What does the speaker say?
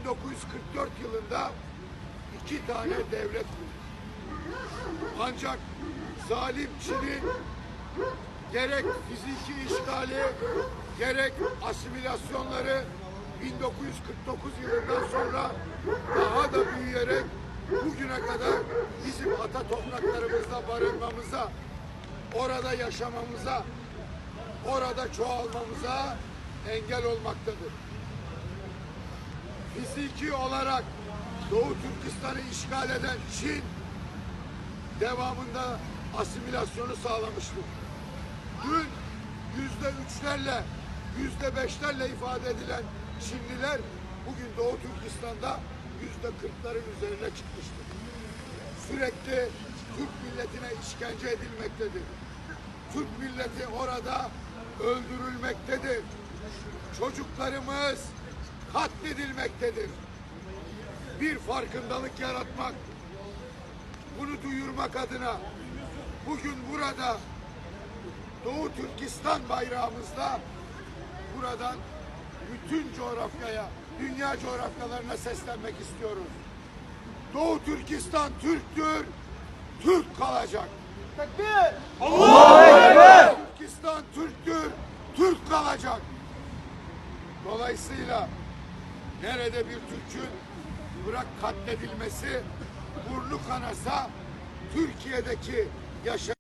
1944 yılında 2 tane devlet kurdu. Ancak zalim Çin'in gerek fiziki işgali, gerek asimilasyonları 1949 yılından sonra daha da büyüyerek bugüne kadar bizim ata topraklarımızda barınmamıza, orada yaşamamıza, orada çoğalmamıza engel olmaktadır. Fiziki olarak Doğu Türkistan'ı işgal eden Çin devamında asimilasyonu sağlamıştır. Dün %3'lerle, %5'lerle ifade edilen Çinliler bugün Doğu Türkistan'da %40'ların üzerine çıkmıştır. Sürekli Türk milletine işkence edilmektedir. Türk milleti orada öldürülmektedir. Çocuklarımız katledilmektedir. Bir farkındalık yaratmak, bunu duyurmak adına bugün burada Doğu Türkistan bayrağımızla buradan bütün coğrafyaya, dünya coğrafyalarına seslenmek istiyoruz. Doğu Türkistan Türktür, Türk kalacak. Tekbir! Allahu Ekber! Türkistan Türktür, Türk kalacak. Dolayısıyla nerede bir Türk'ün bırak katledilmesi, burnu kanasa Türkiye'deki yaşam